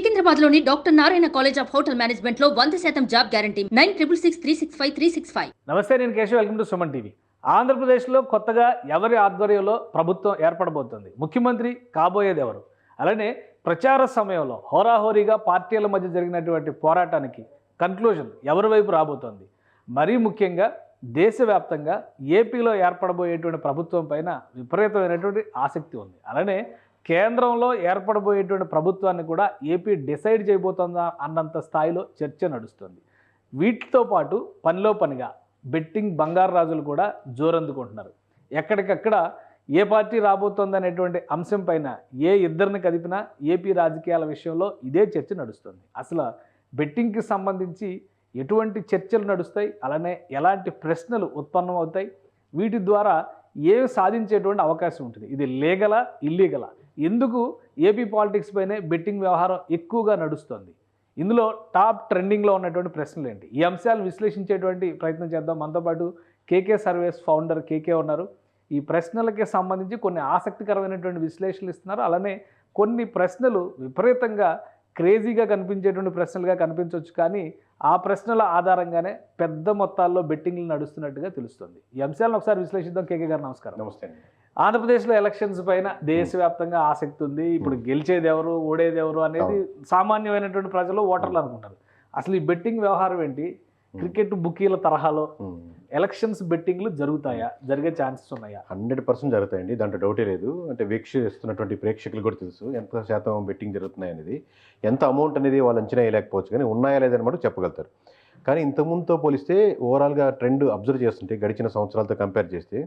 సికింద్రాబాద్లోని doctor Narayana college of hotel మేనేజ్మెంట్లో 100% job guarantee 966365 నమస్తే, నేను Keshav. Welcome to Suman TV. ఆంధ్రప్రదేశ్లో కొత్తగా ఎవరి ఆధ్వర్యంలో ప్రభుత్వం ఏర్పడబోతుంది, ముఖ్యమంత్రి కాబోయేది ఎవరు, అలానే ప్రచార సమయంలో హోరాహోరీగా పార్టీల మధ్య జరిగినటువంటి పోరాటానికి కన్క్లూజన్ ఎవరి వైపు రాబోతోంది, మరీ ముఖ్యంగా దేశవ్యాప్తంగా ఏపీలో ఏర్పడబోయేటువంటి ప్రభుత్వం పైన విపరీతమైనటువంటి ఆసక్తి ఉంది. అలానే కేంద్రంలో ఏర్పడబోయేటువంటి ప్రభుత్వాన్ని కూడా ఏపీ డిసైడ్ చేయబోతుందా అన్నంత స్థాయిలో చర్చ నడుస్తుంది. వీటితో పాటు పనిలో పనిగా బెట్టింగ్ బంగారు రాజులు కూడా జోరందుకుంటున్నారు. ఎక్కడికక్కడ ఏ పార్టీ రాబోతోంది అనేటువంటి అంశం పైన ఏ ఇద్దరిని కదిపినా ఏపీ రాజకీయాల విషయంలో ఇదే చర్చ నడుస్తుంది. అసలు బెట్టింగ్కి సంబంధించి ఎటువంటి చర్చలు నడుస్తాయి, అలానే ఎలాంటి ప్రశ్నలు ఉత్పన్నమవుతాయి, వీటి ద్వారా ఏమి సాధించేటువంటి అవకాశం ఉంటుంది, ఇది లీగలా ఇల్లీగలా, ఎందుకు ఏపీ పాలిటిక్స్ పైనే బెట్టింగ్ వ్యవహారం ఎక్కువగా నడుస్తుంది, ఇందులో టాప్ ట్రెండింగ్లో ఉన్నటువంటి ప్రశ్నలు ఏంటి, ఈ అంశాలు విశ్లేషించేటువంటి ప్రయత్నం చేద్దాం. మనతో పాటు కేకే సర్వేస్ ఫౌండర్ కేకే ఉన్నారు. ఈ ప్రశ్నలకి సంబంధించి కొన్ని ఆసక్తికరమైనటువంటి విశ్లేషణలు ఇస్తున్నారు. అలానే కొన్ని ప్రశ్నలు విపరీతంగా క్రేజీగా కనిపించేటువంటి ప్రశ్నలుగా కనిపించవచ్చు, కానీ ఆ ప్రశ్నల ఆధారంగానే పెద్ద మొత్తాల్లో బెట్టింగ్లు నడుస్తున్నట్టుగా తెలుస్తుంది. ఈ అంశాలను ఒకసారి విశ్లేషిద్దాం. కేకే గారు నమస్కారం. నమస్తే అండి. ఆంధ్రప్రదేశ్లో ఎలక్షన్స్ పైన దేశవ్యాప్తంగా ఆసక్తి ఉంది. ఇప్పుడు గెలిచేది ఎవరు, ఓడేది ఎవరు అనేది సామాన్యమైనటువంటి ప్రజలు, ఓటర్లు అనుకుంటారు. అసలు ఈ బెట్టింగ్ వ్యవహారం ఏంటి, క్రికెట్ బుకీల తరహాలో ఎలక్షన్స్ బెట్టింగ్లు జరుగుతాయా, జరిగే ఛాన్సెస్ ఉన్నాయా? 100% జరుగుతాయండి, దాంట్లో డౌటే లేదు. అంటే వీక్షిస్తున్నటువంటి ప్రేక్షకులు కూడా తెలుసు ఎంత శాతం బెట్టింగ్ జరుగుతున్నాయి అనేది. ఎంత అమౌంట్ అనేది వాళ్ళు అంచనా వేయలేకపోవచ్చు, కానీ ఉన్నాయా లేదని మాట చెప్పగలుగుతారు. కానీ ఇంతకుముందుతో పోలిస్తే ఓవరాల్గా ట్రెండ్ అబ్జర్వ్ చేస్తుంటే గడిచిన సంవత్సరాలతో కంపేర్ చేస్తే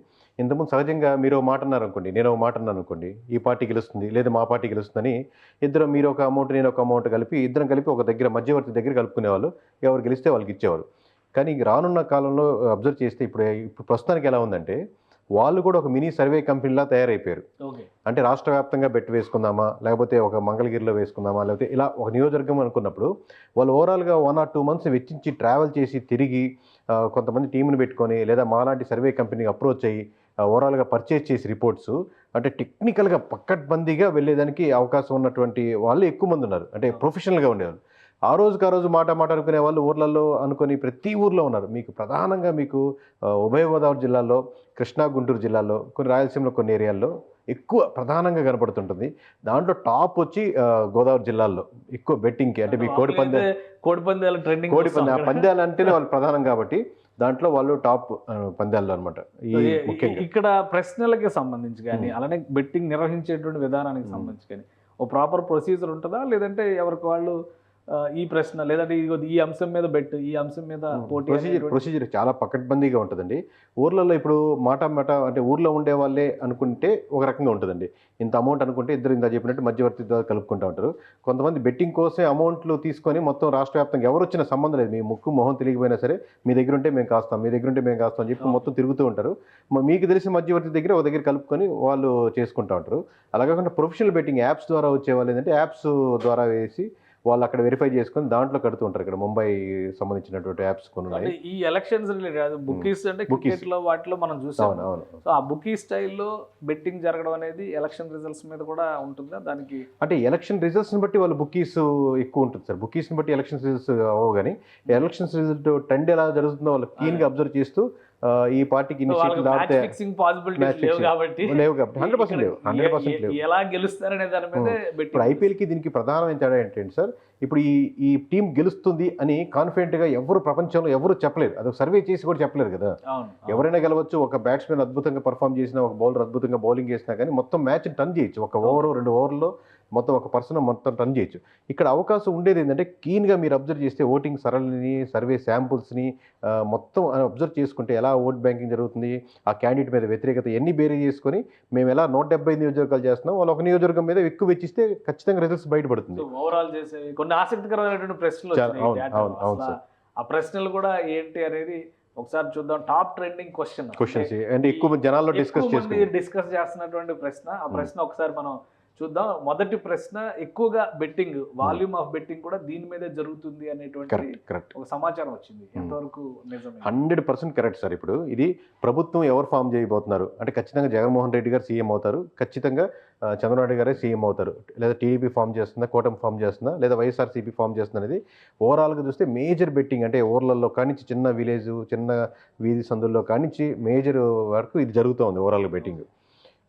ఇంతకుముందు సహజంగా మీరు మాట అన్నారు అనుకోండి, నేను ఒక మాట అన్నాను అనుకోండి, ఈ పార్టీ గెలుస్తుంది లేదా మా పార్టీ గెలుస్తుందని ఇద్దరు, మీరు ఒక అమౌంట్ నేను ఒక అమౌంట్ కలిపి ఇద్దరం కలిపి ఒక దగ్గర మధ్యవర్తి దగ్గర కలుపుకునేవాళ్ళు, ఎవరు గెలిస్తే వాళ్ళకి ఇచ్చేవారు. కానీ రానున్న కాలంలో అబ్జర్వ్ చేస్తే ఇప్పుడు ప్రస్తుతానికి ఎలా ఉందంటే వాళ్ళు కూడా ఒక మినీ సర్వే కంపెనీలా తయారైపోయారు. అంటే రాష్ట్ర వ్యాప్తంగా బెట్ వేసుకుందామా, లేకపోతే ఒక మంగళగిరిలో వేసుకుందామా, లేకపోతే ఇలా ఒక నియోజకవర్గం అనుకున్నప్పుడు వాళ్ళు ఓవరాల్గా 1 or 2 months వెచ్చించి ట్రావెల్ చేసి తిరిగి కొంతమంది టీంని పెట్టుకొని లేదా మాలాంటి సర్వే కంపెనీకి అప్రోచ్ అయ్యి ఓవరాల్గా పర్చేజ్ చేసి రిపోర్ట్స్ అంటే టెక్నికల్గా పక్కడ్బందీగా వెళ్ళేదానికి అవకాశం ఉన్నటువంటి వాళ్ళు ఎక్కువ మంది ఉన్నారు. అంటే ప్రొఫెషనల్గా ఉండేవాళ్ళు. ఆ రోజు మాట అనుకునే వాళ్ళు ఊర్లలో అనుకొని ప్రతి ఊర్లో ఉన్నారు. మీకు ప్రధానంగా మీకు ఉభయ గోదావరి జిల్లాల్లో, కృష్ణా గుంటూరు జిల్లాల్లో, కొన్ని రాయలసీమలో కొన్ని ఏరియాల్లో ఎక్కువ ప్రధానంగా కనపడుతుంటుంది. దాంట్లో టాప్ వచ్చి గోదావరి జిల్లాల్లో ఎక్కువ బెట్టింగ్కి, అంటే మీ కోడి పందాలు అంటేనే వాళ్ళు ప్రధానం కాబట్టి దాంట్లో వాళ్ళు టాప్ పందాల్లో అనమాట. ఈ ముఖ్యంగా ఇక్కడ ప్రశ్నలకి సంబంధించి కానీ అలానే బెట్టింగ్ నిర్వహించేటువంటి విధానానికి సంబంధించి కానీ ఓ ప్రాపర్ ప్రొసీజర్ ఉంటుందా, లేదంటే ఎవరికి వాళ్ళు ఈ ప్రశ్న లేదంటే ఈ అంశం మీద బెట్, ఈ అంశం మీద ప్రొసీజర్ చాలా పకడ్బందీగా ఉంటుందండి. ఊర్లలో ఇప్పుడు మాట అంటే ఊర్లో ఉండే వాళ్ళే అనుకుంటే ఒక రకంగా ఉంటుందండి. ఇంత అమౌంట్ అనుకుంటే ఇద్దరు ఇంత చెప్పినట్టు మధ్యవర్తి ద్వారా కలుపుకుంటూ ఉంటారు. కొంతమంది బెట్టింగ్ కోసమే అమౌంట్లు తీసుకొని మొత్తం రాష్ట్ర వ్యాప్తంగా ఎవరు వచ్చిన సంబంధం లేదు, మీ ముక్కు మొహం తెలియకపోయినా సరే మీ దగ్గర ఉంటే మేము కాస్తాం, మీ దగ్గర ఉంటే మేము కాస్తాం అని చెప్పి మొత్తం తిరుగుతూ ఉంటారు. మీకు తెలిసిన మధ్యవర్తి దగ్గర ఒక దగ్గర కలుపుకొని వాళ్ళు చేసుకుంటూ ఉంటారు. అలా కాకుండా ప్రొఫెషనల్ బెట్టింగ్ యాప్స్ ద్వారా వచ్చేవాళ్ళు ఏంటంటే యాప్స్ ద్వారా వేసి వాళ్ళు అక్కడ వెరిఫై చేసుకొని దాంట్లో కడుతూ ఉంటారు. ఇక్కడ ముంబై సంబంధించినటువంటి యాప్స్ కొన్ని ఉన్నాయి. ఈ ఎలక్షన్స్ బుకీస్ అంటే క్రికెట్ లో వాటిలో మనం చూసాం. సో ఆ బుకీ స్టైల్లో బెట్టింగ్ జరగడం అనేది ఎలక్షన్ రిజల్ట్స్ మీద కూడా ఉంటుందా? దానికి అంటే ఎలక్షన్ రిజల్ట్స్ ని బట్టి వాళ్ళు బుకీస్ ఎక్కువ ఉంటుంది సార్. బుకీస్ ని బట్టి ఎలక్షన్ రిజల్ట్స్ అవ్వవు, కానీ ఎలక్షన్స్ రిజల్ట్ ట్రెండ్ ఎలా జరుగుతుందో వాళ్ళు క్లీన్ గా అబ్జర్వ్ చేస్తూ ఈ పార్టీకి లేవు కాబట్టి 100% లేవు. ఎలా గెలుస్తారనే దాని మీద ఇప్పుడు ఐపీఎల్కి దీనికి ప్రధానమైన తేడా ఏంటంటే సార్, ఇప్పుడు ఈ టీం గెలుస్తుంది అని కాన్ఫిడెంట్గా ఎవరు ప్రపంచంలో ఎవరు చెప్పలేరు. అది సర్వే చేసి కూడా చెప్పలేరు కదా. ఎవరైనా గెలవచ్చు. ఒక బ్యాట్స్మెన్ అద్భుతంగా పర్ఫామ్ చేసినా, ఒక బౌలర్ అద్భుతంగా బౌలింగ్ చేసినా కానీ మొత్తం మ్యాచ్ టర్న్ చేయొచ్చు. ఒక ఓవర్ 2 ఓవర్లో మొత్తం ఒక పర్సన్ మొత్తం టర్న్ చేయొచ్చు. ఇక్కడ అవకాశం ఉండేది ఏంటంటే క్లీన్గా మీరు అబ్జర్వ్ చేస్తే ఓటింగ్ సరళిని, సర్వే శాంపుల్స్ని మొత్తం అబ్జర్వ్ చేసుకుంటే ఎలా ఓట్ బ్యాంకింగ్ జరుగుతుంది, ఆ క్యాండిడేట్ మీద వ్యతిరేకత ఎన్ని బేరీ చేసుకొని మేము ఎలా 175 నియోజకవర్గాలు చేస్తున్నాం, వాళ్ళు ఒక నియోజకవర్గం మీద ఎక్కువ వెచ్చిస్తే ఖచ్చితంగా రిజల్ట్స్ బయటపడుతుంది. ఓవరాల్ చేసే కొన్ని ఆసక్తికరమైనటువంటి ప్రశ్నలు, ఆ ప్రశ్నలు కూడా ఏంటి అనేది ఒకసారి చూద్దాం. టాప్ ట్రెండింగ్ క్వశ్చన్స్ అంటే ఎక్కువ జనాల్లో డిస్కస్ చేస్తున్నటువంటి ప్రశ్న, ఆ ప్రశ్న ఒకసారి మనం చూద్దాం. మొదటి ప్రశ్న, ఎక్కువగా బెట్టింగ్ వాల్యూమ్ ఆఫ్ బెట్టింగ్ కూడా దీని మీదే జరుగుతుంది అనేటువంటి కరెక్ట్ ఒక సమాచారం వచ్చింది. ఎంతవరకు నిజమే? 100% కరెక్ట్ సార్. ఇప్పుడు ఇది ప్రభుత్వం ఎవరు ఫామ్ చేయబోతున్నారు అంటే ఖచ్చితంగా జగన్మోహన్ రెడ్డి గారు సీఎం అవుతారు, ఖచ్చితంగా చంద్రబాబు గారే సీఎం అవుతారు, లేదా టీడీపీ ఫామ్ చేస్తుందా, కూటమి ఫామ్ చేస్తుందా, లేదా వైఎస్ఆర్సీపీ ఫామ్ చేస్తుందా అనేది ఓవరాల్గా చూస్తే మేజర్ బెట్టింగ్ అంటే ఊర్లలో కానించి చిన్న విలేజ్, చిన్న వీధి సందుల్లో కానించి మేజర్ వరకు ఇది జరుగుతూ ఉంది ఓవరాల్గా బెట్టింగ్.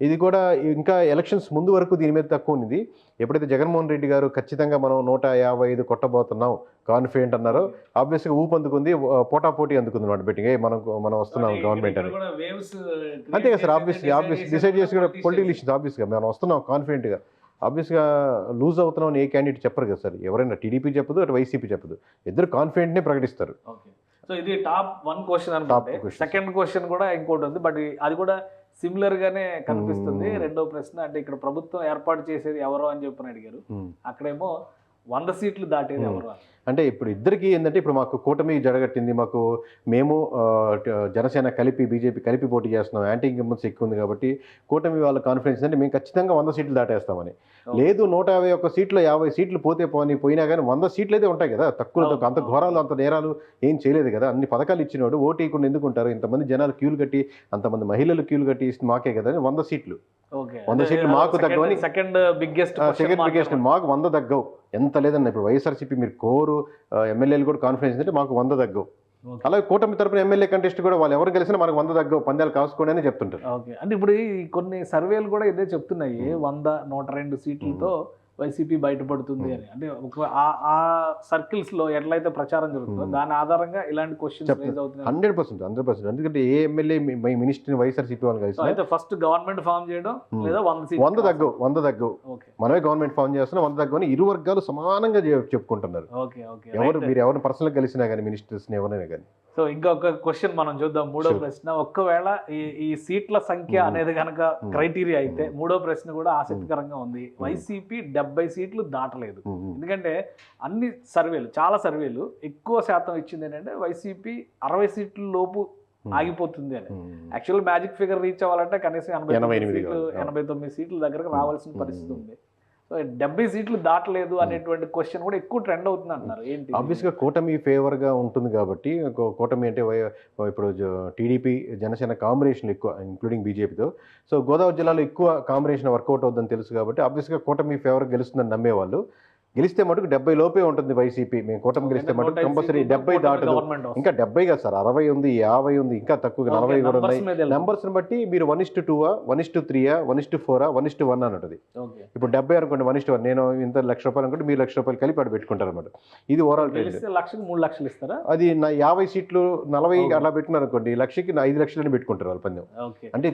ఇది కూడా ఇంకా ఎలక్షన్స్ ముందు వరకు దీని మీద తక్కువ ఉంది. ఎప్పుడైతే జగన్మోహన్ రెడ్డి గారు ఖచ్చితంగా మనం 155 కొట్టబోతున్నాం కాన్ఫిడెంట్ అన్నారో ఆబ్వియస్గా ఊపందుకుంది, పోటాపోటీ అందుకుంది అన్నమాట బెట్టింగ్. మనం వస్తున్నాం గవర్నమెంట్ అని. అంతే కదా సార్, ఆబ్వియస్ డిసైడ్ చేసి కూడా పొలిటికల్ ఇష్యూస్ ఆబ్వియస్గా మనం వస్తున్నాం కాన్ఫిడెంట్గా. ఆబ్వియస్గా లూజ్ అవుతున్నాం అని ఏ క్యాండిడేట్ చెప్పరు కదా సార్, ఎవరైనా టీడీపీ చెప్పదు, అటు వైసీపీ చెప్పదు, ఇద్దరు కాన్ఫిడెంట్నే ప్రకటిస్తారు. సో ఇది టాప్ 1 క్వశ్చన్ అనుకుంటే. సెకండ్ క్వశ్చన్ కూడా ఇంకోటి ఉంది, బట్ అది కూడా సిమిలర్ గానే కనిపిస్తుంది. రెండో ప్రశ్న, అంటే ఇక్కడ ప్రభుత్వం ఏర్పాటు చేసేది ఎవరు అని చెప్పని అడిగారు, అక్కడేమో 100 సీట్లు దాటేది ఎవరు అంటే ఇప్పుడు ఇద్దరికి ఏంటంటే ఇప్పుడు మాకు కూటమి జడగట్టింది, మేము జనసేన కలిపి బీజేపీ కలిపి పోటీ చేస్తున్నాం, యాంటీ ఇన్కంబెన్సీ ఎక్కువ ఉంది కాబట్టి కూటమి వాళ్ళ కాన్ఫిడెన్స్ అంటే మేము ఖచ్చితంగా 100 సీట్లు దాటేస్తామని. లేదు 151 సీట్లు 50 సీట్లు పోయినా కానీ 100 సీట్లు అయితే ఉంటాయి కదా, తక్కువ అంత ఘోరాలు అంత నేరాలు ఏం చేయలేదు కదా, అన్ని పథకాలు ఇచ్చినోడు ఓటు ఇవ్వకుండా ఎందుకుంటారు, ఇంతమంది జనాలు క్యూలు కట్టి అంతమంది మహిళలు క్యూలు కట్టి మాకే కదా 100 సీట్లు. 100 సీట్లు మాకు తగ్గవని సెకండ్ బిగ్గెస్ట్ మాకు 100 తగ్గవు ఎంత లేదన్న. ఇప్పుడు వైఎస్ఆర్సీపీ మీరు కోరు ఎమ్మెల్యేలు కూడా కాన్ఫిడెన్స్ అంటే మాకు 100 తగ్గవు. అలాగే కూటమి తరపున ఎమ్మెల్యే కంటెస్ట్ కూడా వాళ్ళు ఎవరు గెలిచినా మనకు 100 తగ్గవు, పందాలు కాసుకోండి అని చెప్తుంటారు. అంటే ఇప్పుడు కొన్ని సర్వేలు కూడా ఇదే చెప్తున్నాయి, 100, 102 సీట్లతో వైసీపీ బయటపడుతుంది అని. అంటే ఆ సర్కిల్స్ లో ఎట్లయితే ప్రచారం జరుగుతుందో దాని ఆధారంగా ఇలాంటి క్వశ్చన్స్ రైజ్ అవుతున్నాయి. 100%. ఎందుకంటే ఏ ఎమ్మెల్యే మినిస్టర్ వైఎస్ఆర్సీపీ వాళ్ళు కలిసి అయితే ఫస్ట్ గవర్నమెంట్ ఫామ్ చేయడం లేదా 100 తగ్గవు మనమే గవర్నమెంట్ ఫామ్ చేస్తున్నాం 100 తగ్గవు ఇరు వర్గాలు సమానంగా చెప్పుకుంటున్నారు. మీరు ఎవరు పర్సనల్ కలిసినా కానీ మినిస్టర్స్ ఎవరైనా కానీ. సో ఇంకొక క్వశ్చన్ మనం చూద్దాం. మూడో ప్రశ్న, ఒక్కవేళ ఈ సీట్ల సంఖ్య అనేది కనుక క్రైటీరియా అయితే మూడో ప్రశ్న కూడా ఆసక్తికరంగా ఉంది. వైసీపీ 70 సీట్లు దాటలేదు. ఎందుకంటే అన్ని సర్వేలు, చాలా సర్వేలు ఎక్కువ శాతం ఇచ్చింది ఏంటంటే వైసీపీ 60 సీట్ల లోపు ఆగిపోతుంది అని. యాక్చువల్ మ్యాజిక్ ఫిగర్ రీచ్ అవ్వాలంటే కనీసం 89 సీట్ల దగ్గరకు రావాల్సిన పరిస్థితి ఉంది. సో 70 సీట్లు దాటలేదు అనేటువంటి క్వశ్చన్ కూడా ఎక్కువ ట్రెండ్ అవుతుంది అంటున్నారు. ఏంటి? ఆబ్వియస్గా కూటమి ఫేవర్గా ఉంటుంది కాబట్టి, కూటమి అంటే ఇప్పుడు టీడీపీ జనసేన కాంబినేషన్ ఎక్కువ ఇంక్లూడింగ్ బీజేపీతో. సో గోదావరి జిల్లాలో ఎక్కువ కాంబినేషన్ వర్కౌట్ అవుతుందని తెలుసు కాబట్టి ఆబ్వియస్గా కూటమి ఫేవర్గా గెలుస్తుందని నమ్మేవాళ్ళు. గెలిస్తే మటుకు 70 లోపే ఉంటుంది వైసీపీ. మేము కూటమి గెలిస్తే మటుకు కంపల్సరీ 70 దాటదు. ఇంకా 70 కాదు సార్, 60 ఉంది, 50 ఉంది, ఇంకా తక్కువ 40 కూడా ఉన్నాయి. నెంబర్స్ని బట్టి మీరు 1:2, 1:3, 1:4, 1:1 అని ఉంటుంది. ఇప్పుడు 70 అనుకోండి, 1:1, నేను ఇంత ₹1,00,000 అనుకుంటే మీరు ₹1,00,000 కలిపి అక్కడ పెట్టుకుంటారు అనమాట. ఇది ఓవరాల్ ట్రెండ్. 3 లక్షలు ఇస్తారా? అది 50 సీట్లు 40 అలా పెట్టుకున్నారు అనుకోండి, లక్షకి 5 లక్షలని పెట్టుకుంటారు వాళ్ళు పందెం. అంటే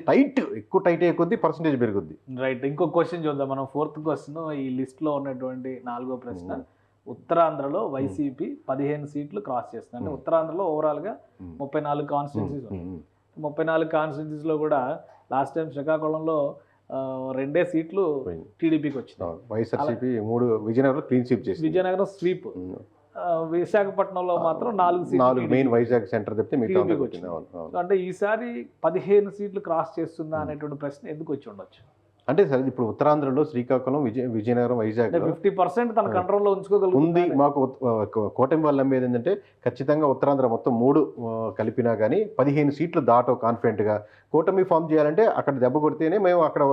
ఎక్కువ టైట్ అయ్యే కొద్ది పర్సెంటేజ్ పెరుగుద్ది. రైట్. ఇంకో క్వశ్చన్ చూద్దాం మనం. 4th క్వశ్చన్ ఈ లిస్ట్ లో ఉన్నటువంటి 4వ ప్రశ్న. ఉత్తరాంధ్రలో వైసీపీ 15 సీట్లు క్రాస్ చేస్తుంది. అంటే ఉత్తరాంధ్రలో ఓవరాల్ గా 34 కాన్స్టిట్యున్సీస్ ఉన్నాయి. 34 కాన్స్టిట్యున్సీస్ లో కూడా లాస్ట్ టైం శ్రీకాకుళంలో 2 సీట్లు టీడీపీకి వచ్చింది. వైఎస్ఆర్సీపీ 3, విజయనగరం క్లీన్ స్వీప్ చేసింది. విజయనగరం స్వీప్. విశాఖపట్నంలో మాత్రం 4 సీట్లు మెయిన్ వైజాగ్ సెంటర్ తప్పితే మిగతా వచ్చింది. అంటే ఈసారి 15 సీట్లు క్రాస్ చేస్తుందా అనేటువంటి ప్రశ్న ఎందుకు వచ్చి ఉండొచ్చు? అంటే సార్ ఇప్పుడు ఉత్తరాంధ్రలో శ్రీకాకుళం, విజయనగరం, వైజాగ్ 50% తన కంట్రోల్లో ఉంచుకోగలుగుతుంది. మాకు కూటమి వాళ్ళు నమ్మేది ఏంటంటే ఖచ్చితంగా ఉత్తరాంధ్ర మొత్తం 3 కలిపినా కానీ 15 సీట్లు దాటో కాన్ఫిడెంట్గా. కూటమి ఫామ్ చేయాలంటే అక్కడ దెబ్బ కొడితేనే మేము అక్కడ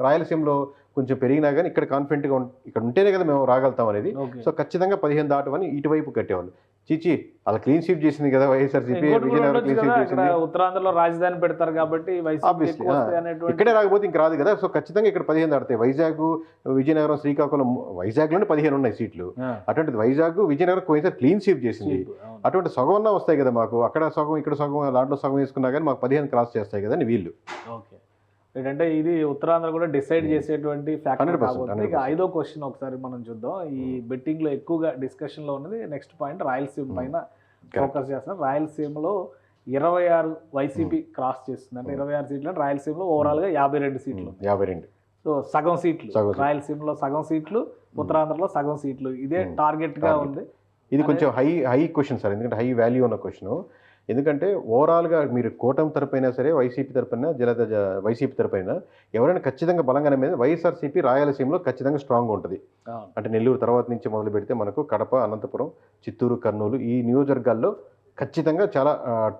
రాయలసీమలో కొంచెం పెరిగినా కానీ ఇక్కడ కాన్ఫిడెంట్గా ఇక్కడ ఉంటేనే కదా మేము రాగలుగుతాం అనేది. సో ఖచ్చితంగా 15 దాటమని ఇటువైపు కట్టేవాళ్ళు. చీచి అలా క్లీన్ స్వీప్ చేసింది కదా వైఎస్ఆర్సీపీ, విజయనగరం క్లీన్ స్వీప్ చేసింది. ఉత్తరాంధ్రలో రాజధాని పెడతారు కాబట్టి ఇక్కడే రాకపోతే ఇంక రాదు కదా. సో ఖచ్చితంగా ఇక్కడ 15 దాడతాయి. వైజాగ్, విజయనగరం, శ్రీకాకుళం, వైజాగ్లోనే 15 ఉన్నాయి సీట్లు. అటువంటిది వైజాగ్, విజయనగరం పోయిన క్లీన్ స్వీప్ చేసింది. అటువంటి సగం వస్తాయి కదా మాకు, అక్కడ సగం ఇక్కడ సగం, దాంట్లో సగం వేసుకున్నా కానీ మాకు 15 క్రాస్ చేస్తాయి కదా వీళ్ళు. ఏంటంటే ఇది ఉత్తరాంధ్ర కూడా డిసైడ్ చేసేటువంటి ఫ్యాక్టర్ కాబట్టి. ఇక 5వ క్వశ్చన్ ఒకసారి మనం చూద్దాం. ఈ బెట్టింగ్ లో ఎక్కువగా డిస్కషన్ లో ఉన్నది నెక్స్ట్ పాయింట్, రాయలసీమ పైన ఫోకస్ చేస్తున్నారు. రాయలసీమలో 26 వైసీపీ క్రాస్ చేస్తుంది. అంటే 26 సీట్లు, అంటే రాయలసీమలో ఓవరాల్ గా 52 సీట్లు. 52. సో సగం సీట్లు రాయలసీమలో, సగం సీట్లు ఉత్తరాంధ్రలో, సగం సీట్లు. ఇదే టార్గెట్ గా ఉంది. ఇది కొంచెం హై క్వశ్చన్ సార్, ఎందుకంటే హై వాల్యూ ఉన్న క్వశ్చన్. ఎందుకంటే ఓవరాల్గా మీరు కూటమి తరపైనా సరే, వైసీపీ తరపైన వైసీపీ తరపైన ఎవరైనా ఖచ్చితంగా బలంగా నమ్మేది వైఎస్ఆర్సీపీ రాయలసీమలో ఖచ్చితంగా స్ట్రాంగ్గా ఉంటుంది. అంటే నెల్లూరు తర్వాత నుంచి మొదలు పెడితే మనకు కడప, అనంతపురం, చిత్తూరు, కర్నూలు ఈ నియోజకవర్గాల్లో ఖచ్చితంగా చాలా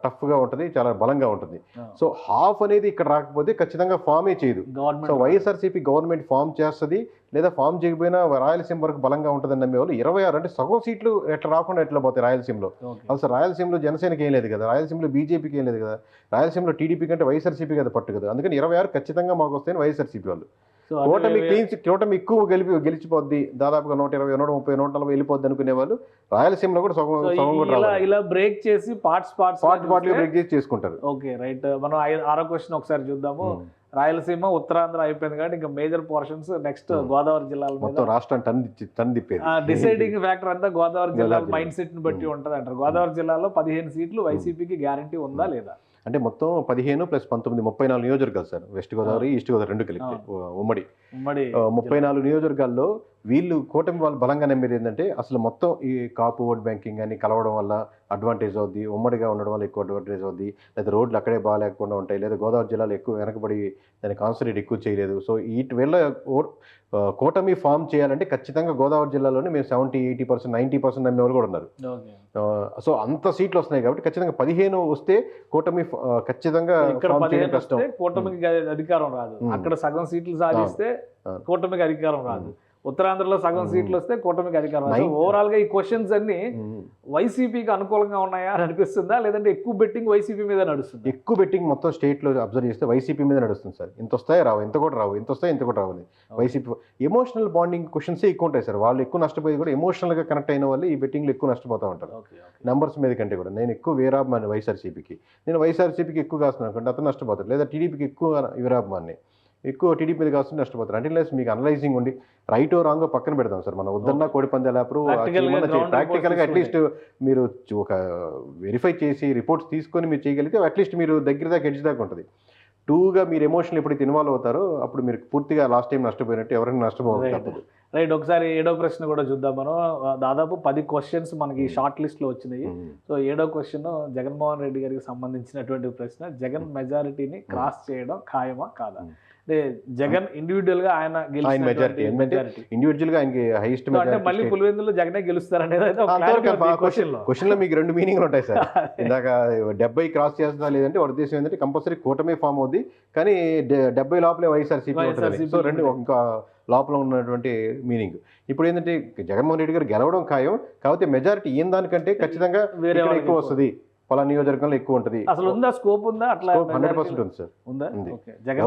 టఫ్గా ఉంటుంది, చాలా బలంగా ఉంటుంది. సో హాఫ్ అనేది ఇక్కడ రాకపోతే ఖచ్చితంగా ఫామే చేయదు. సో వైఎస్ఆర్సీపీ గవర్నమెంట్ ఫామ్ చేస్తుంది, లేదా ఫామ్ చేయకపోయినా రాయలసీమ వరకు బలంగా ఉంటుందని నమ్మేవాళ్ళు 26 అంటే సగం సీట్లు ఎట్లా రాకుండా ఎట్లా పోతాయి రాయలసీమలో. అసలు రాయలసీమలో జనసేనకి ఏం లేదు కదా, రాయలసీమలో బీజేపీకి ఏం లేదు కదా, రాయలసీమలో టీడీపీ కంటే వైఎస్ఆర్సీపీ కదా పట్టు కదా. అందుకని 26 ఖచ్చితంగా మాకు వస్తాయని వైఎస్ఆర్సీపీ వాళ్ళు. కూటమి ఎక్కువ గెలిచిపోద్ది, దాదాపుగా 120, 130, 140 వెళ్ళిపోద్ది అనుకునే వాళ్ళు రాయలసీమలో కూడా సగం కూడా ఇలా బ్రేక్ చేసి పార్ట్స్ బ్రేక్ చేసి చేసుకుంటారు. Okay right. మనం 6వ క్వశ్చన్ ఒకసారి చూద్దాము. రాయలసీమ, ఉత్తరాంధ్ర అయిపోయింది కాబట్టి ఇంకా మేజర్ పోర్షన్స్ నెక్స్ట్ గోదావరి జిల్లాల మొత్తం రాష్ట్రాన్ని టన్ తిప్పేది. డిసైడింగ్ ఫ్యాక్టర్ అంతా గోదావరి జిల్లా మైండ్ సెట్ ని బట్టి ఉంటది అంటారు. గోదావరి జిల్లాలో 15 సీట్లు వైసీపీకి గ్యారంటీ ఉందా లేదా? అంటే మొత్తం 15 + 19 34 నియోజకవర్గాలు sir. West Godavari, east Godavari రెండు కలిపి ఉమ్మడి 34 నియోజకవర్గాల్లో వీళ్ళు కూటమి వాళ్ళు బలంగా నమ్మేది ఏంటంటే అసలు మొత్తం ఈ కాపు ఓట్ బ్యాంకింగ్ అని కలవడం వల్ల అడ్వాంటేజ్ అవుద్ది, ఉమ్మడిగా ఉండడం వల్ల ఎక్కువ అడ్వాంటేజ్ అవుద్ది, లేదా రోడ్లు అక్కడే బాగాలేకుండా ఉంటాయి, లేదా గోదావరి జిల్లాలో ఎక్కువ వెనకబడి దాన్ని కాన్సన్ట్రేట్ ఎక్కువ చేయలేదు. సో వీటి వల్ల కూటమి ఫామ్ చేయాలంటే ఖచ్చితంగా గోదావరి జిల్లాలోనే మేము 70-80%, 90% నమ్మే వాళ్ళు కూడా ఉన్నారు. సో అంత సీట్లు వస్తున్నాయి కాబట్టి ఖచ్చితంగా 15 వస్తే కూటమి ఖచ్చితంగా కూటమికి అధికారం రాదు. అక్కడ సగం సీట్లు సాధిస్తే కూటమికి అధికారం రాదు. ఉత్తరాంధ్రలో సగం సీట్లు వస్తే కూటమికి అధికారం రాదు. ఓవరాల్ గా ఈ క్వశ్చన్స్ అన్ని వైసీపీకి అనుకూలంగా ఉన్నాయా అని అనిపిస్తుందా, లేదంటే ఎక్కువ బెట్టింగ్ వైసీపీ మీద నడుస్తుంది? ఎక్కువ బెట్టింగ్ మొత్తం స్టేట్ లో అబ్జర్వ్ చేస్తే వైసీపీ మీద నడుస్తుంది సార్. ఇంత వస్తాయి రావు, ఇంత కూడా రావు, ఇంత వస్తాయి ఇంత కూడా రావాలి. వైసీపీ ఎమోషనల్ బాండింగ్ క్వశ్చన్స్ ఎక్కువ ఉంటాయి సార్. వాళ్ళు ఎక్కువ నష్టపోయేది కూడా ఎమోషనల్ గా కనెక్ట్ అయిన వాళ్ళు ఈ బెట్టింగ్ లో ఎక్కువ నష్టపోతూ ఉంటారు. నంబర్స్ మీద కంటే కూడా నేను ఎక్కువ వీరాభిమాని వైఎస్ఆర్సీపీకి, నేను వైఎస్ఆర్సీపీకి ఎక్కువ కాస్తున్నాను అనుకుంటే అతను నష్టపోతారు, లేదా టీడీపీకి ఎక్కువ వీరాభిమాని ఎక్కువ టీడీపీ మీద కాస్తుంది నష్టపోతారు. అంటే మీకు అనలైజింగ్ ఉండి రైట్ ఓ రాంగో పక్కన పెడతాం సార్. మనం వద్దన్నా కోడి పందాలు అప్పుడు ప్రాక్టికల్గా అట్లీస్ట్ మీరు ఒక వెరిఫై చేసి రిపోర్ట్స్ తీసుకొని మీరు చేయగలిగితే అట్లీస్ట్ మీరు దగ్గర దాకా ఎడ్జ్ దాకా ఉంటుంది. టూగా మీరు ఎమోషనల్ ఎప్పుడైతే ఇన్వాల్వ్ అవుతారో అప్పుడు మీరు పూర్తిగా లాస్ట్ టైం నష్టపోయినట్టు ఎవరైనా నష్టపోవాలి తప్పదు. రైట్. ఒకసారి 7వ ప్రశ్న కూడా చూద్దాం. మనం దాదాపు 10 క్వశ్చన్స్ మనకి షార్ట్ లిస్ట్ లో వచ్చినాయి. సో 7వ క్వశ్చన్ జగన్మోహన్ రెడ్డి గారికి సంబంధించినటువంటి ప్రశ్న. జగన్ మెజారిటీని క్రాస్ చేయడం ఖాయమా కాదా? అంటే జగన్ ఇండివిజువల్ గా ఆయన మెజారిటీ ఇండివిజువల్ గా ఆయనకి హైయెస్ట్ మెజారిటీ, మళ్ళీ పులివెందులో జగనే గెలుస్తారనేది క్వశ్చన్ లో మీకు 2 మీనింగ్లు ఉంటాయి సార్. ఇందాక 70 క్రాస్ చేస్తుందా లేదంటే వాడి ఉద్దేశం ఏంటంటే కంపల్సరీ కూటమి ఫామ్ అవుద్ది, కానీ 70 లోపలే వైఎస్ఆర్సీపీ ఉంటుంది. సో రెండు ఇంకా లోపల ఉన్నటువంటి మీనింగ్. ఇప్పుడు ఏంటంటే జగన్మోహన్ రెడ్డి గారు గెలవడం ఖాయం, కాకపోతే మెజారిటీ ఏం దానికంటే ఖచ్చితంగా ఎక్కువ వస్తుంది, పలా నియోజకవర్గంలో ఎక్కువ ఉంటుంది. అసలు ఉందా, స్కోప్ ఉందా? అట్లా 100% ఉంది సార్.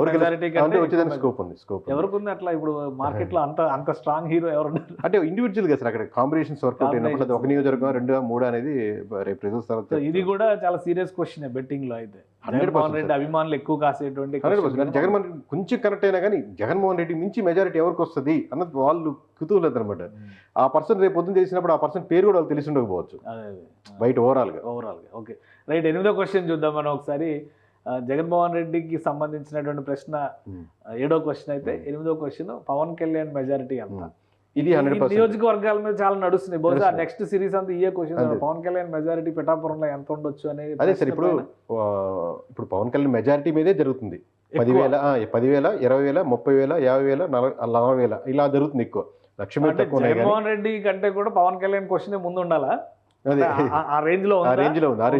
వచ్చేదానికి స్కోప్ ఉంది. ఎవరికి ఉంది అట్లా? ఇప్పుడు మార్కెట్ లో అంత స్ట్రాంగ్ హీరో ఎవరు? అంటే ఇండివిజువల్ గా సార్ అక్కడ కాంబినేషన్స్ వర్కౌట్ అయినప్పుడు ఒక నియోజకవర్గం 2, 3 అనేది రేపు రిజల్ట్స్ తర్వాత. ఇది కూడా చాలా సీరియస్ క్వశ్చన్ బెట్టింగ్ లో అయితే. 100% అభిమానులు ఎక్కువ కాసేటువంటి 100%. జగన్మోహన్ రెడ్డి కొంచెం కనెక్ట్ అయినా కానీ జగన్మోహన్ రెడ్డి మించి మెజారిటీ ఎవరికి వస్తుంది అన్నది వాళ్ళు కుతూహలం అనమాట. ఆ పర్సన్ రేపు పొద్దున చేసినప్పుడు ఆ పర్సన్ పేరు కూడా వాళ్ళు తెలిసి ఉండకపోవచ్చు బయట ఓవరాల్ గా. Okay right. 8వ క్వశ్చన్ చూద్దాం మనం ఒకసారి. జగన్మోహన్ రెడ్డికి సంబంధించినటువంటి ప్రశ్న 7వ క్వశ్చన్ అయితే. 8వ క్వశ్చన్ పవన్ కళ్యాణ్ మెజారిటీ ఎంత? ఇది 100% నియోజకవర్గాల మీద చాలా నడుస్తున్నాయి. బహుశా నెక్స్ట్ సిరీస్ అంతా ఇయే క్వశ్చన్. పవన్ కళ్యాణ్ మెజారిటీ పిఠాపురంలో ఎంత ఉండొచ్చు అనేది. అదే సార్ ఇప్పుడు పవన్ కళ్యాణ్ మెజారిటీ మీదే జరుగుతుంది. 10,000, 20,000, 20,000, 30,000, 50,000, 40,000 ఇలా జరుగుతుంది ఎక్కువ. లక్ష్మీ జగన్మోహన్ రెడ్డి కంటే కూడా పవన్ కళ్యాణ్ క్వశ్చన్ ముందు ఉండాలా? ఆ రేంజ్ లో ఉంది.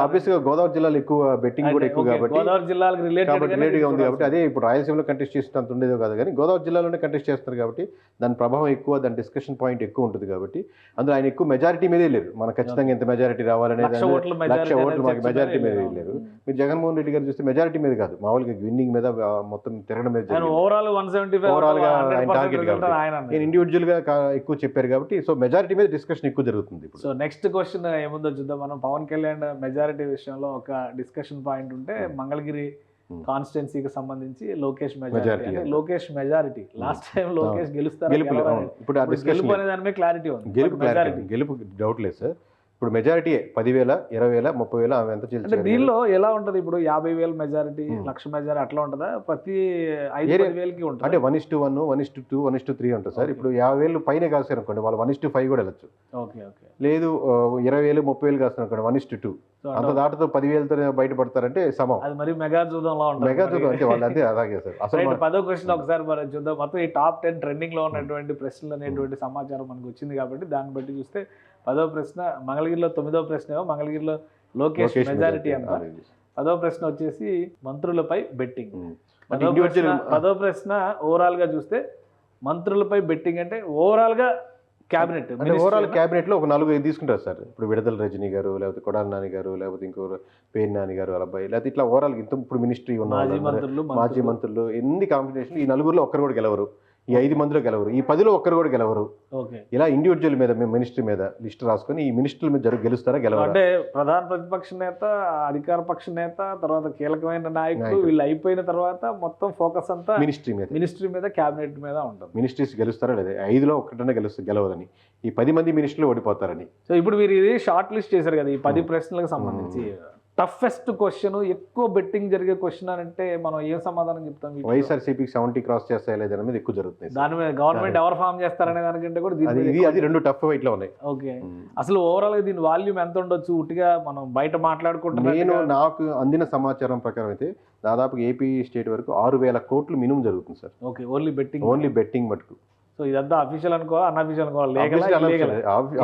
ఆబ్వియస్ గా గోదావరి జిల్లాలో ఎక్కువ బెట్టింగ్ కూడా ఎక్కువ కాబట్టి గోదావరి జిల్లాలకు రిలేటెడ్ గా ఉంది కాబట్టి అదే ఇప్పుడు రాయలసీమలో కంటెస్ట్ చేసినంత ఉండేది కాదు, కానీ గోదావరి జిల్లాలోనే కంటెస్ట్ చేస్తున్నారు కాబట్టి దాని ప్రభావం ఎక్కువ, దాని డిస్కషన్ పాయింట్ ఎక్కువ ఉంటుంది కాబట్టి అందులో ఆయన ఎక్కువ మెజారిటీ మీదే లేరు. మనకు ఖచ్చితంగా ఎంత మెజారిటీ రావాలనేది 1,00,000 ఓట్లు మాకు మెజారిటీ మీద లేరు. మీరు జగన్మోహన్ రెడ్డి గారు చూస్తే మెజారిటీ మీద కాదు, మామూలుగా విన్నింగ్ మీద మొత్తం తిరగడం మీద ఓవరాల్ గా ఆయన టార్గెట్ కాబట్టి నేను ఇండివిజువల్ గా ఎక్కువ చెప్పారు కాబట్టి సో మెజారిటీ మీద డిస్కషన్ ఎక్కువ జరుగుతుంది. సో నెక్స్ట్ క్వశ్చన్ ఏముందో చూద్దాం మనం. పవన్ కళ్యాణ్ మెజారిటీ విషయంలో ఒక డిస్కషన్ పాయింట్ ఉంటే మంగళగిరి కాన్స్టిట్యున్సీకి సంబంధించి Lokesh majority. Lokesh majority last time Lokesh గెలుస్తారు, ఇప్పుడు గెలుపు అనే దాని మీద క్లారిటీ ఉంది. గెలుపు డౌట్ లేదు సార్. ఇప్పుడు మెజారిటీ 10,000, 20,000, 30,000 ఆమె ఎంత అంటే చేయాలి దీనిలో ఎలా ఉంటది ఇప్పుడు 50,000 మెజారిటీ, 1,00,000 మెజారిటీ అట్లా ఉంటుందా? ప్రతి 5-10,000కి ఉంటుంది అంటే 1:1, 1:2, 1:3 ఉంటుంది సార్. ఇప్పుడు 50,000 పైన కాస్తారు అనుకోండి, వాళ్ళు 1:5 కూడా వెళ్ళచ్చు. Okay okay. లేదు 20,000, 30,000 కాస్తారు అనుకోండి 1:2. అంత దాటితో 10,000తో బయటపడతారంటే సమం. అది మరి మెగా చూద్దాంలో ఉంటుంది. మెగా చూద్దాం అంటే వాళ్ళు అదే అలాగే సార్. అసలు 10వ క్వశ్చన్ ఒకసారి మనం చూద్దాం. మొత్తం ఈ టాప్ 10 ట్రెండింగ్ లో ఉన్నటువంటి ప్రశ్నలు అనేటువంటి సమాచారం మనకు వచ్చింది కాబట్టి దాన్ని బట్టి చూస్తే 10వ ప్రశ్న మంగళగిరిలో, 9వ ప్రశ్న ఏమో మంగళగిరిలో లోకేష్ మెజారిటీ అంత. 10వ ప్రశ్న వచ్చేసి మంత్రులపై బెట్టింగ్. 10వ ప్రశ్న ఓవరాల్ గా చూస్తే మంత్రులపై బెట్టింగ్ అంటే ఓవరాల్ గా క్యాబినెట్, ఓవరాల్ క్యాబినెట్ లో ఒక 4 తీసుకుంటారు సార్. ఇప్పుడు విడుదల రజనీ గారు, లేకపోతే కొడాలి నాని గారు, లేకపోతే ఇంకో పేరు నాని గారు, అబ్బాయి, లేకపోతే ఇట్లా ఓవరాల్ ఇంత ఇప్పుడు మినిస్ట్రీ ఉన్న మాజీ మంత్రులు ఎన్ని కాంబినేషన్. ఈ 4లో ఒక్కరు కూడా గెలవరు, ఈ 5 మందిలో గెలవరు, ఈ 10లో ఒక్కరు కూడా గెలవరు. ఇలా ఇండివిజువల్ మీద మినిస్ట్రీ మీద లిస్ట్ రాసుకొని ఈ మినిస్ట్రీల మీద గెలుస్తారా గెలవరు? అంటే ప్రధాన ప్రతిపక్ష నేత, అధికార పక్ష నేత, తర్వాత కీలకమైన నాయకులు వీళ్ళు అయిపోయిన తర్వాత మొత్తం ఫోకస్ అంతా మినిస్ట్రీ మీద క్యాబినెట్ మీద ఉంటుంది. మినిస్ట్రీస్ గెలుస్తారా లేదా? 5లో ఒక్కటనే గెలవదని, ఈ 10 మంది మినిస్టర్లు ఓడిపోతారని. సో ఇప్పుడు మీరు ఇది షార్ట్ లిస్ట్ చేశారు కదా ఈ 10 ప్రశ్నలకు సంబంధించి. టఫెస్ట్ క్వశ్చన్, ఎక్కువ బెట్టింగ్ జరిగే క్వశ్చన్ అంటే మనం ఏం సమాధానం చెప్తాం? వైఎస్ఆర్సీపీకి 70 క్రాస్ చేస్తాయి లేదా మీద ఎక్కువ జరుగుతుంది. దాని మీద గవర్నమెంట్ ఎవరు ఫామ్ చేస్తారనే దానికంటే కూడా అది 2 టఫ్ ఫైట్ లో ఉన్నాయి. ఓకే. అసలు ఓవరాల్ గా దీని వాల్యూమ్ ఎంత ఉండొచ్చు? ఉట్టిగా మనం బయట మాట్లాడుకుంటున్నాం. నాకు అందిన సమాచారం ప్రకారం అయితే దాదాపు ఏపీ స్టేట్ వరకు 6,000 కోట్లు మినిమం జరుగుతుంది సార్. ఓకే, ఓన్లీ బెట్టింగ్ మటుకు. సో ఇదంతా అఫీషియల్ అనుకోవాలి, అన్అఫీషియల్ అనుకోవాలి?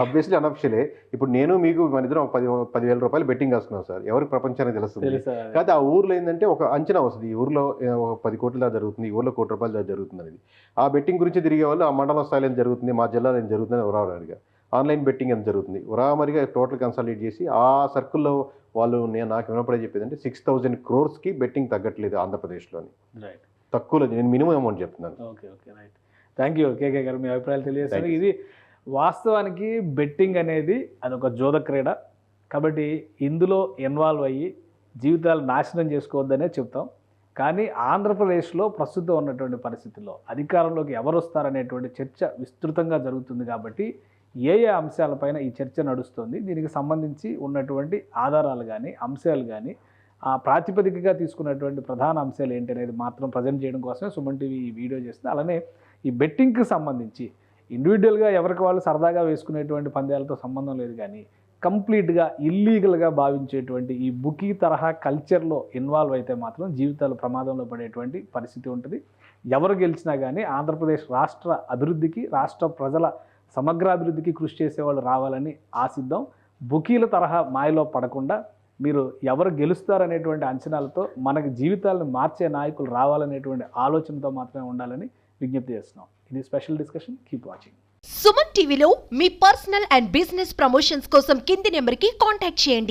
ఆబ్వియస్లీ అన్అఫీషియలే. ఇప్పుడు నేను మీకు మన ఇద్దరం 10,000 రూపాయలు బెట్టింగ్ వేసుకున్నాం సార్. ఎవరికి ప్రపంచానికి తెలుస్తుంది. కాదు ఆ ఊర్లో ఏంటంటే ఒక అంచనా వస్తుంది, ఈ ఊర్లో 10 కోట్ల దాకా జరుగుతుంది, ఈ ఊర్లో 1 కోటి రూపాయలు దాకా జరుగుతుంది అనేది. ఆ బెట్టింగ్ గురించి తిరిగే వాళ్ళు ఆ మండలం స్థాయిలో ఏం జరుగుతుంది, మా జిల్లాలో ఏం జరుగుతుంది ఉరావరిగా, ఆన్లైన్ బెట్టింగ్ ఎంత జరుగుతుంది ఉరామరిగా టోటల్ కన్సల్టేట్ చేసి ఆ సర్కిల్లో వాళ్ళు నాకు వినపడే చెప్పేది అంటే 6,000 crores బెట్టింగ్ తగ్గట్లేదు ఆంధ్రప్రదేశ్లోని. తక్కువలో నేను మినిమం అమౌంట్ చెప్తున్నాను. Okay okay, right. Thank you KK గారు, మీ అభిప్రాయాలు తెలియజేస్తారు. ఇది వాస్తవానికి బెట్టింగ్ అనేది అదొక జోద క్రీడ కాబట్టి ఇందులో ఇన్వాల్వ్ అయ్యి జీవితాలు నాశనం చేసుకోవద్దనే చెప్తాం. కానీ ఆంధ్రప్రదేశ్లో ప్రస్తుతం ఉన్నటువంటి పరిస్థితుల్లో అధికారంలోకి ఎవరు వస్తారనేటువంటి చర్చ విస్తృతంగా జరుగుతుంది కాబట్టి ఏ అంశాలపైన ఈ చర్చ నడుస్తుంది, దీనికి సంబంధించి ఉన్నటువంటి ఆధారాలు కానీ అంశాలు కానీ ఆ ప్రాతిపదికగా తీసుకున్నటువంటి ప్రధాన అంశాలు ఏంటి అనేది మాత్రం ప్రజెంట్ చేయడం కోసమే సుమన్ టీవీ ఈ వీడియో చేస్తుంది. అలానే ఈ బెట్టింగ్కి సంబంధించి ఇండివిజువల్గా ఎవరికి వాళ్ళు సరదాగా వేసుకునేటువంటి పందేలతో సంబంధం లేదు, కానీ కంప్లీట్గా ఇల్లీగల్గా భావించేటువంటి ఈ బుకీ తరహా కల్చర్లో ఇన్వాల్వ్ అయితే మాత్రం జీవితాలు ప్రమాదంలో పడేటువంటి పరిస్థితి ఉంటుంది. ఎవరు గెలిచినా కానీ ఆంధ్రప్రదేశ్ రాష్ట్ర అభివృద్ధికి, రాష్ట్ర ప్రజల సమగ్రాభివృద్ధికి కృషి చేసేవాళ్ళు రావాలని ఆశిద్దాం. బుకీల తరహా మాయలో పడకుండా మీరు ఎవరు గెలుస్తారనేటువంటి అంచనాలతో మనకి జీవితాలను మార్చే నాయకులు రావాలనేటువంటి ఆలోచనతో మాత్రమే ఉండాలని విజ్ఞప్తి చేస్తున్నాం. ఇది special discussion. Keep watching. Suman టీవీలో మీ పర్సనల్ అండ్ బిజినెస్ ప్రమోషన్స్ కోసం కింది నెంబర్కి కాంటాక్ట్ చేయండి.